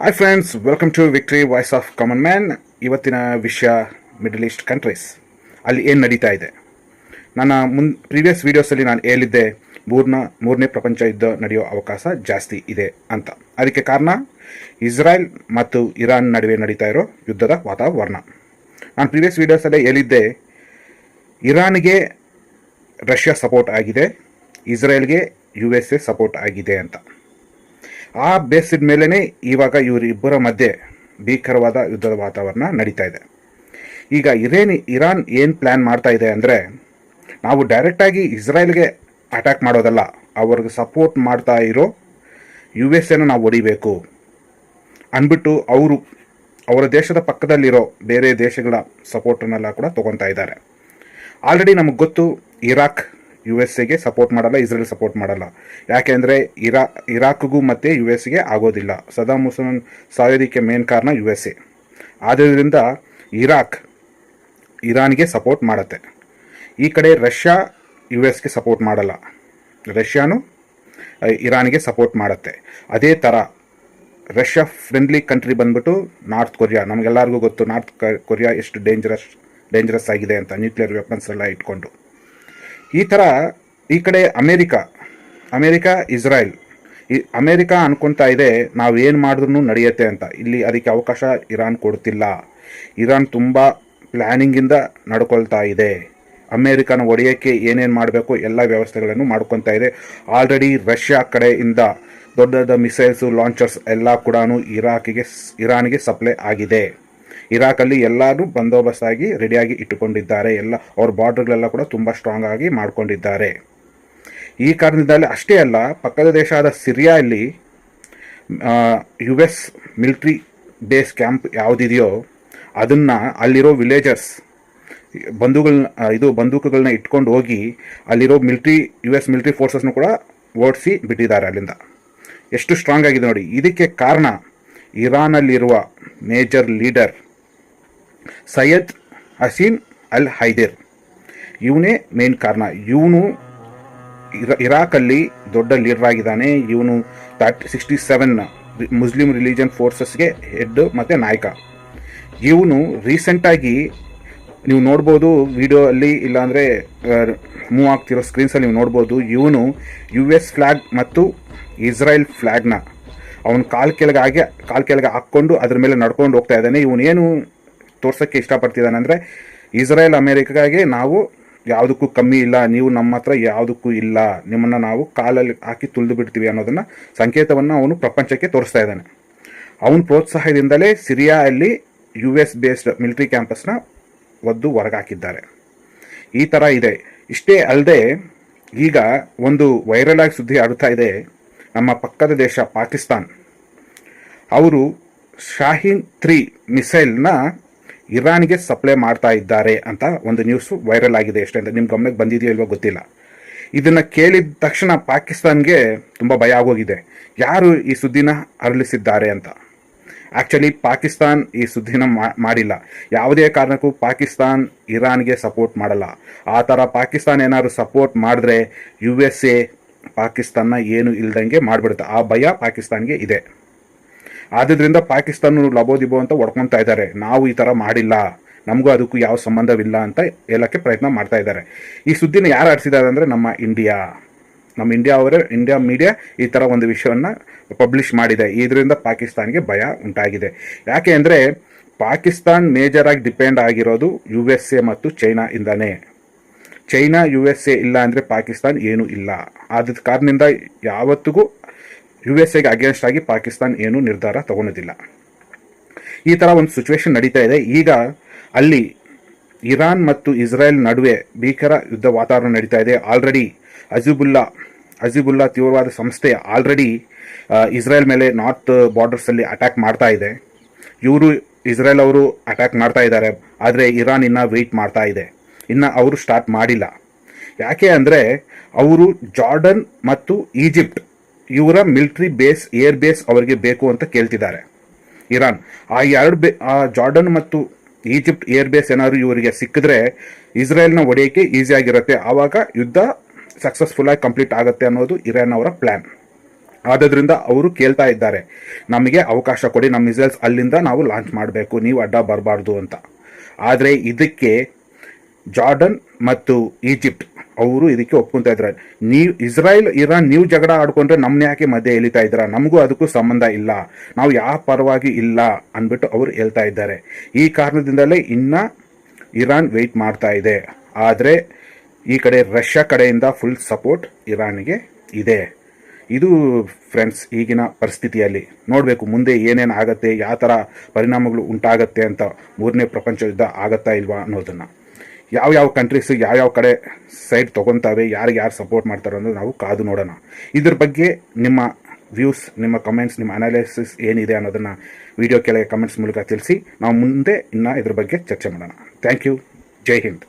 Hi friends, welcome to victory voice of common man. ಇವತ್ತಿನ ವಿಷಯ middle East countries ಅಲ್ಲಿ ಏನು ನಡೀತಾ ಇದೆ. ನನ್ನ ಪ್ರೀವಿಯಸ್ ವೀಡಿಯೋಸಲ್ಲಿ ನಾನು ಹೇಳಿದ್ದೆ ಮೂರನೇ ಪ್ರಪಂಚ ಯುದ್ಧ ನಡೆಯೋ ಅವಕಾಶ ಜಾಸ್ತಿ ಇದೆ ಅಂತ. ಅದಕ್ಕೆ ಕಾರಣ ಇಸ್ರಾಯೇಲ್ ಮತ್ತು ಇರಾನ್ ನಡುವೆ ನಡೀತಾ ಇರೋ ಯುದ್ಧದ ವಾತಾವರಣ. ನಾನು ಪ್ರೀವಿಯಸ್ ವೀಡಿಯೋಸಲ್ಲೇ ಹೇಳಿದ್ದೆ, ಇರಾನ್ಗೆ ರಷ್ಯಾ ಸಪೋರ್ಟ್ ಆಗಿದೆ, ಇಸ್ರೇಲ್ಗೆ USA ಸಪೋರ್ಟ್ ಆಗಿದೆ ಅಂತ. ಆ ಬೇಸಿದ ಮೇಲೇ ಇವಾಗ ಇವರಿಬ್ಬರ ಮಧ್ಯೆ ಭೀಕರವಾದ ಯುದ್ಧದ ವಾತಾವರಣ ನಡೀತಾ ಇದೆ. ಈಗ ಇರಾನ್ ಏನು ಪ್ಲ್ಯಾನ್ ಮಾಡ್ತಾ ಇದೆ ಅಂದರೆ, ನಾವು ಡೈರೆಕ್ಟಾಗಿ ಇಸ್ರಾಯೇಲ್ಗೆ ಅಟ್ಯಾಕ್ ಮಾಡೋದಲ್ಲ, ಅವ್ರಿಗೆ ಸಪೋರ್ಟ್ ಮಾಡ್ತಾ ಇರೋ USA ನಾವು ಹೊಡಿಬೇಕು ಅಂದ್ಬಿಟ್ಟು ಅವರ ದೇಶದ ಪಕ್ಕದಲ್ಲಿರೋ ಬೇರೆ ದೇಶಗಳ ಸಪೋರ್ಟನ್ನೆಲ್ಲ ಕೂಡ ತೊಗೊತಾ ಇದ್ದಾರೆ. ಆಲ್ರೆಡಿ ನಮಗೆ ಗೊತ್ತು, ಇರಾಕ್ USA ಸಪೋರ್ಟ್ ಮಾಡಲ್ಲ, ಇಸ್ರೇಲ್ ಸಪೋರ್ಟ್ ಮಾಡಲ್ಲ. ಯಾಕೆಂದರೆ ಇರಾಕ್ಗೂ ಮತ್ತು USA ಆಗೋದಿಲ್ಲ. ಸದಾಮ್ ಹುಸೇನ್ ಸಾಯೋದಕ್ಕೆ ಮೇನ್ ಕಾರಣ USA. ಆದ್ದರಿಂದ ಇರಾನ್ಗೆ ಸಪೋರ್ಟ್ ಮಾಡುತ್ತೆ. ಈ ಕಡೆ ರಷ್ಯಾ US ಸಪೋರ್ಟ್ ಮಾಡಲ್ಲ, ರಷ್ಯಾನು ಇರಾನ್ಗೆ ಸಪೋರ್ಟ್ ಮಾಡುತ್ತೆ. ಅದೇ ಥರ ರಷ್ಯಾ ಫ್ರೆಂಡ್ಲಿ ಕಂಟ್ರಿ ಬಂದ್ಬಿಟ್ಟು ನಾರ್ತ್ ಕೊರಿಯಾ. ನಮಗೆಲ್ಲರಿಗೂ ಗೊತ್ತು ನಾರ್ತ್ ಕೊರಿಯಾ ಎಷ್ಟು ಡೇಂಜರಸ್ ಆಗಿದೆ ಅಂತ, ನ್ಯೂಕ್ಲಿಯರ್ ವೆಪನ್ಸ್ ಎಲ್ಲ ಇಟ್ಕೊಂಡು. ಈ ಥರ ಈ ಕಡೆ ಅಮೇರಿಕಾ ಇಸ್ರಾಯೇಲ್. ಅಮೇರಿಕಾ ಅನ್ಕೊತಾ ಇದೆ ನಾವು ಏನು ಮಾಡಿದ್ರೂ ನಡೆಯುತ್ತೆ ಅಂತ. ಇಲ್ಲಿ ಅದಕ್ಕೆ ಅವಕಾಶ ಇರಾನ್ ಕೊಡ್ತಿಲ್ಲ. ಇರಾನ್ ತುಂಬ ಪ್ಲ್ಯಾನಿಂಗಿಂದ ನಡ್ಕೊಳ್ತಾ ಇದೆ. ಅಮೇರಿಕಾನ ಹೊಡೆಯೋಕ್ಕೆ ಏನೇನು ಮಾಡಬೇಕು ಎಲ್ಲ ವ್ಯವಸ್ಥೆಗಳನ್ನು ಮಾಡ್ಕೊತಾ ಇದೆ. ಆಲ್ರೆಡಿ ರಷ್ಯಾ ಕಡೆಯಿಂದ ದೊಡ್ಡ ದೊಡ್ಡ ಮಿಸೈಲ್ಸು, ಲಾಂಚರ್ಸ್ ಎಲ್ಲ ಕೂಡ ಇರಾನ್ಗೆ ಸಪ್ಲೈ ಆಗಿದೆ. ಇರಾಕಲ್ಲಿ ಎಲ್ಲರೂ ಬಂದೋಬಸ್ತಾಗಿ ರೆಡಿಯಾಗಿ ಇಟ್ಟುಕೊಂಡಿದ್ದಾರೆ. ಎಲ್ಲ ಅವ್ರ ಬಾರ್ಡರ್ಗಳೆಲ್ಲ ಕೂಡ ತುಂಬ ಸ್ಟ್ರಾಂಗ್ ಆಗಿ ಮಾಡ್ಕೊಂಡಿದ್ದಾರೆ. ಈ ಕಾರಣದಿಂದಲೇ ಅಷ್ಟೇ ಅಲ್ಲ, ಪಕ್ಕದ ದೇಶ ಆದ ಸಿರಿಯಾದಲ್ಲಿ US ಮಿಲಿಟ್ರಿ ಬೇಸ್ ಕ್ಯಾಂಪ್ ಯಾವುದಿದೆಯೋ ಅದನ್ನು ಅಲ್ಲಿರೋ ವಿಲೇಜರ್ಸ್ ಬಂದೂಕುಗಳನ್ನ ಇಟ್ಕೊಂಡು ಹೋಗಿ ಅಲ್ಲಿರೋ US ಮಿಲಿಟ್ರಿ ಫೋರ್ಸಸ್ನು ಕೂಡ ಓಡಿಸಿ ಬಿಟ್ಟಿದ್ದಾರೆ ಅಲ್ಲಿಂದ. ಎಷ್ಟು ಸ್ಟ್ರಾಂಗ್ ಆಗಿದೆ ನೋಡಿ. ಇದಕ್ಕೆ ಕಾರಣ ಇರಾನಲ್ಲಿರುವ ಮೇಜರ್ ಲೀಡರ್ ಸೈಯದ್ ಹಸೀನ್ ಅಲ್ ಹೈದರ್. ಇವನೇ ಮೇನ್ ಕಾರಣ. ಇವನು ಇರಾಕಲ್ಲಿ ದೊಡ್ಡ ಲೀಡರ್ ಆಗಿದ್ದಾನೆ. ಇವನು 67 ಮುಸ್ಲಿಂ ರಿಲಿಜನ್ ಫೋರ್ಸಸ್ಗೆ ಹೆಡ್ ಮತ್ತು ನಾಯಕ. ಇವನು ರೀಸೆಂಟಾಗಿ ನೀವು ನೋಡ್ಬೋದು ವಿಡಿಯೋ ಅಲ್ಲಿ, ಇಲ್ಲಾಂದರೆ ಮೂವ್ ಆಗ್ತಿರೋ ಸ್ಕ್ರೀನ್ಸಲ್ಲಿ ನೀವು ನೋಡ್ಬೋದು. ಇವನು US ಫ್ಲ್ಯಾಗ್ ಮತ್ತು ಇಸ್ರಾಯೇಲ್ ಫ್ಲ್ಯಾಗ್ನ ಅವನು ಕಾಲ್ ಕೆಳಗೆ ಹಾಕ್ಕೊಂಡು ಅದ್ರ ಮೇಲೆ ನಡ್ಕೊಂಡು ಹೋಗ್ತಾ ಇದ್ದಾನೆ. ಇವನೇನು ತೋರ್ಸೋಕ್ಕೆ ಇಷ್ಟಪಡ್ತಿದ್ದಾನೆ ಅಂದರೆ, ಇಸ್ರಾಯೇಲ್ ಅಮೇರಿಕಾಗೆ ನಾವು ಯಾವುದಕ್ಕೂ ಕಮ್ಮಿ ಇಲ್ಲ, ನೀವು ನಮ್ಮ ಹತ್ರ ಯಾವುದಕ್ಕೂ ಇಲ್ಲ, ನಿಮ್ಮನ್ನು ನಾವು ಕಾಲಲ್ಲಿ ಹಾಕಿ ತುಳಿದು ಬಿಡ್ತೀವಿ ಅನ್ನೋದನ್ನು ಸಂಕೇತವನ್ನು ಅವನು ಪ್ರಪಂಚಕ್ಕೆ ತೋರಿಸ್ತಾ ಇದ್ದಾನೆ. ಅವನ ಪ್ರೋತ್ಸಾಹದಿಂದಲೇ ಸಿರಿಯಾದಲ್ಲಿ US ಬೇಸ್ಡ್ ಮಿಲಿಟರಿ ಕ್ಯಾಂಪಸ್ನ ಹೊರಗಾಕಿದ್ದಾರೆ. ಈ ಥರ ಇದೆ. ಇಷ್ಟೇ ಅಲ್ಲದೆ ಈಗ ಒಂದು ವೈರಲ್ ಆಗಿ ಸುದ್ದಿ ಆಡುತ್ತಾ ಇದೆ. ನಮ್ಮ ಪಕ್ಕದ ದೇಶ ಪಾಕಿಸ್ತಾನ್, ಅವರು ಶಾಹೀನ್ 3 ಮಿಸೈಲ್ನ ಇರಾನ್ಗೆ ಸಪ್ಲೈ ಮಾಡ್ತಾ ಇದ್ದಾರೆ ಅಂತ ಒಂದು ನ್ಯೂಸು ವೈರಲ್ ಆಗಿದೆ. ಎಷ್ಟೇ ಅಂತ ನಿಮ್ಮ ಗಮನಕ್ಕೆ ಬಂದಿದೆಯೋ ಇಲ್ವೋ ಗೊತ್ತಿಲ್ಲ. ಇದನ್ನು ಕೇಳಿದ ತಕ್ಷಣ ಪಾಕಿಸ್ತಾನ್ಗೆ ತುಂಬ ಭಯ ಆಗೋಗಿದೆ. ಯಾರು ಈ ಸುದ್ದಿನ ಹರಳಿಸಿದ್ದಾರೆ ಅಂತ. ಆ್ಯಕ್ಚುಲಿ ಪಾಕಿಸ್ತಾನ್ ಈ ಸುದ್ದಿನ ಮಾಡಿಲ್ಲ. ಯಾವುದೇ ಕಾರಣಕ್ಕೂ ಪಾಕಿಸ್ತಾನ್ ಇರಾನ್ಗೆ ಸಪೋರ್ಟ್ ಮಾಡಲ್ಲ. ಆ ಥರ ಪಾಕಿಸ್ತಾನ್ ಏನಾದ್ರು ಸಪೋರ್ಟ್ ಮಾಡಿದ್ರೆ USA ಪಾಕಿಸ್ತಾನ ಏನು ಇಲ್ದಂಗೆ ಮಾಡಿಬಿಡುತ್ತೆ. ಆ ಭಯ ಪಾಕಿಸ್ತಾನ್ಗೆ ಇದೆ. ಆದ್ದರಿಂದ ಪಾಕಿಸ್ತಾನ ಲಬೋದಿಬೋ ಅಂತ ಹೊಡ್ಕೊತಾ ಇದ್ದಾರೆ. ನಾವು ಈ ಥರ ಮಾಡಿಲ್ಲ, ನಮಗೂ ಅದಕ್ಕೂ ಯಾವ ಸಂಬಂಧವಿಲ್ಲ ಅಂತ ಹೇಳೋಕ್ಕೆ ಪ್ರಯತ್ನ ಮಾಡ್ತಾ ಇದ್ದಾರೆ. ಈ ಸುದ್ದಿನ ಯಾರು ಆಡಿಸಿದ್ದಾರೆ ಅಂದರೆ ನಮ್ಮ ಇಂಡಿಯಾ ಮೀಡಿಯಾ ಈ ಥರ ಒಂದು ವಿಷಯವನ್ನು ಪಬ್ಲಿಷ್ ಮಾಡಿದೆ. ಇದರಿಂದ ಪಾಕಿಸ್ತಾನ್ಗೆ ಭಯ ಉಂಟಾಗಿದೆ. ಯಾಕೆ ಅಂದರೆ ಪಾಕಿಸ್ತಾನ್ ಮೇಜರಾಗಿ ಡಿಪೆಂಡ್ ಆಗಿರೋದು USA ಮತ್ತು ಚೈನಾ ಇಂದಾನೆ. ಚೈನಾ USA ಇಲ್ಲ ಅಂದರೆ ಪಾಕಿಸ್ತಾನ್ ಏನೂ ಇಲ್ಲ. ಆದ ಕಾರಣದಿಂದ ಯಾವತ್ತಿಗೂ USA ಅಗೇನ್ಸ್ಟ್ ಆಗಿ ಪಾಕಿಸ್ತಾನ್ ಏನೂ ನಿರ್ಧಾರ ತಗೊಳ್ಳೋದಿಲ್ಲ. ಈ ಥರ ಒಂದು ಸಿಚುವೇಶನ್ ನಡೀತಾ ಇದೆ. ಈಗ ಅಲ್ಲಿ ಇರಾನ್ ಮತ್ತು ಇಸ್ರಾಯೇಲ್ ನಡುವೆ ಭೀಕರ ಯುದ್ಧ ವಾತಾವರಣ ನಡೀತಾ ಇದೆ. ಆಲ್ರೆಡಿ ಹಜಿಬುಲ್ಲಾ ತೀವ್ರವಾದ ಸಂಸ್ಥೆ ಆಲ್ರೆಡಿ ಇಸ್ರಾಯೇಲ್ ಮೇಲೆ ನಾರ್ತ್ ಬಾರ್ಡರ್ಸಲ್ಲಿ ಅಟ್ಯಾಕ್ ಮಾಡ್ತಾ ಇದೆ. ಇಸ್ರಾಯೇಲ್ ಅವರು ಅಟ್ಯಾಕ್ ಮಾಡ್ತಾ ಇದ್ದಾರೆ. ಆದರೆ ಇರಾನ್ ಇನ್ನೂ ವೆಯ್ಟ್ ಮಾಡ್ತಾ ಇದೆ. ಇನ್ನು ಅವರು ಸ್ಟಾರ್ಟ್ ಮಾಡಿಲ್ಲ. ಯಾಕೆ ಅಂದರೆ ಅವರು ಜಾರ್ಡನ್ ಮತ್ತು ಈಜಿಪ್ಟ್ ಇವರ ಮಿಲಿಟ್ರಿ ಬೇಸ್, ಏರ್ ಬೇಸ್ ಅವರಿಗೆ ಬೇಕು ಅಂತ ಕೇಳ್ತಿದ್ದಾರೆ ಇರಾನ್. ಆ ಜಾರ್ಡನ್ ಮತ್ತು ಈಜಿಪ್ಟ್ ಏರ್ ಬೇಸ್ ಏನಾದ್ರು ಇವರಿಗೆ ಸಿಕ್ಕಿದ್ರೆ ಇಸ್ರೇಲ್ನ ಹೊಡೆಯೋಕ್ಕೆ ಈಸಿಯಾಗಿರುತ್ತೆ. ಆವಾಗ ಯುದ್ಧ ಸಕ್ಸಸ್ಫುಲ್ಲಾಗಿ ಕಂಪ್ಲೀಟ್ ಆಗುತ್ತೆ ಅನ್ನೋದು ಇರಾನ್ ಅವರ ಪ್ಲ್ಯಾನ್. ಆದ್ದರಿಂದ ಅವರು ಕೇಳ್ತಾ ಇದ್ದಾರೆ, ನಮಗೆ ಅವಕಾಶ ಕೊಡಿ, ನಮ್ಮ ಮಿಸೈಲ್ಸ್ ಅಲ್ಲಿಂದ ನಾವು ಲಾಂಚ್ ಮಾಡಬೇಕು, ನೀವು ಅಡ್ಡ ಬರಬಾರ್ದು ಅಂತ. ಆದರೆ ಇದಕ್ಕೆ ಜಾರ್ಡನ್ ಮತ್ತು ಈಜಿಪ್ಟ್ ಅವರು ಇದಕ್ಕೆ ಒಪ್ಕೊಂತ ಇದ್ದಾರೆ. ನೀವು ಇಸ್ರಾಯೇಲ್ ಇರಾನ್ ನೀವು ಜಗಳ ಆಡ್ಕೊಂಡ್ರೆ ನಮ್ಮನ್ನ ಯಾಕೆ ಮಧ್ಯೆ ಎಳಿತಾ ಇದ್ದೀರಾ, ನಮಗೂ ಅದಕ್ಕೂ ಸಂಬಂಧ ಇಲ್ಲ, ನಾವು ಯಾವ ಪರವಾಗಿ ಇಲ್ಲ ಅಂದ್ಬಿಟ್ಟು ಅವರು ಹೇಳ್ತಾ ಇದ್ದಾರೆ. ಈ ಕಾರಣದಿಂದಲೇ ಇನ್ನು ಇರಾನ್ ವೆಯ್ಟ್ ಮಾಡ್ತಾ ಇದೆ. ಆದರೆ ಈ ಕಡೆ ರಷ್ಯಾ ಕಡೆಯಿಂದ ಫುಲ್ ಸಪೋರ್ಟ್ ಇರಾನ್ಗೆ ಇದೆ. ಇದು ಫ್ರೆಂಡ್ಸ್ ಈಗಿನ ಪರಿಸ್ಥಿತಿಯಲ್ಲಿ ನೋಡಬೇಕು ಮುಂದೆ ಏನೇನು ಆಗುತ್ತೆ, ಯಾವ ಥರ ಪರಿಣಾಮಗಳು ಉಂಟಾಗತ್ತೆ ಅಂತ. ಮೂರನೇ ಪ್ರಪಂಚ ಯುದ್ಧ ಆಗತ್ತಾ ಇಲ್ವಾ ಅನ್ನೋದನ್ನು, ಯಾವ ಕಂಟ್ರೀಸು ಯಾವ ಕಡೆ ಸೈಡ್ ತೊಗೊತಾವೆ, ಯಾರಿಗೆ ಯಾರು ಸಪೋರ್ಟ್ ಮಾಡ್ತಾರೆ ಅನ್ನೋದು ನಾವು ಕಾದು ನೋಡೋಣ. ಇದ್ರ ಬಗ್ಗೆ ನಿಮ್ಮ ವ್ಯೂಸ್, ನಿಮ್ಮ ಕಮೆಂಟ್ಸ್, ನಿಮ್ಮ ಅನಾಲಿಸಿಸ್ ಏನಿದೆ ಅನ್ನೋದನ್ನು ವಿಡಿಯೋ ಕೆಳಗೆ ಕಮೆಂಟ್ಸ್ ಮೂಲಕ ತಿಳಿಸಿ. ನಾವು ಮುಂದೆ ಇನ್ನು ಇದ್ರ ಬಗ್ಗೆ ಚರ್ಚೆ ಮಾಡೋಣ. Thank you. ಜೈ ಹಿಂದ್.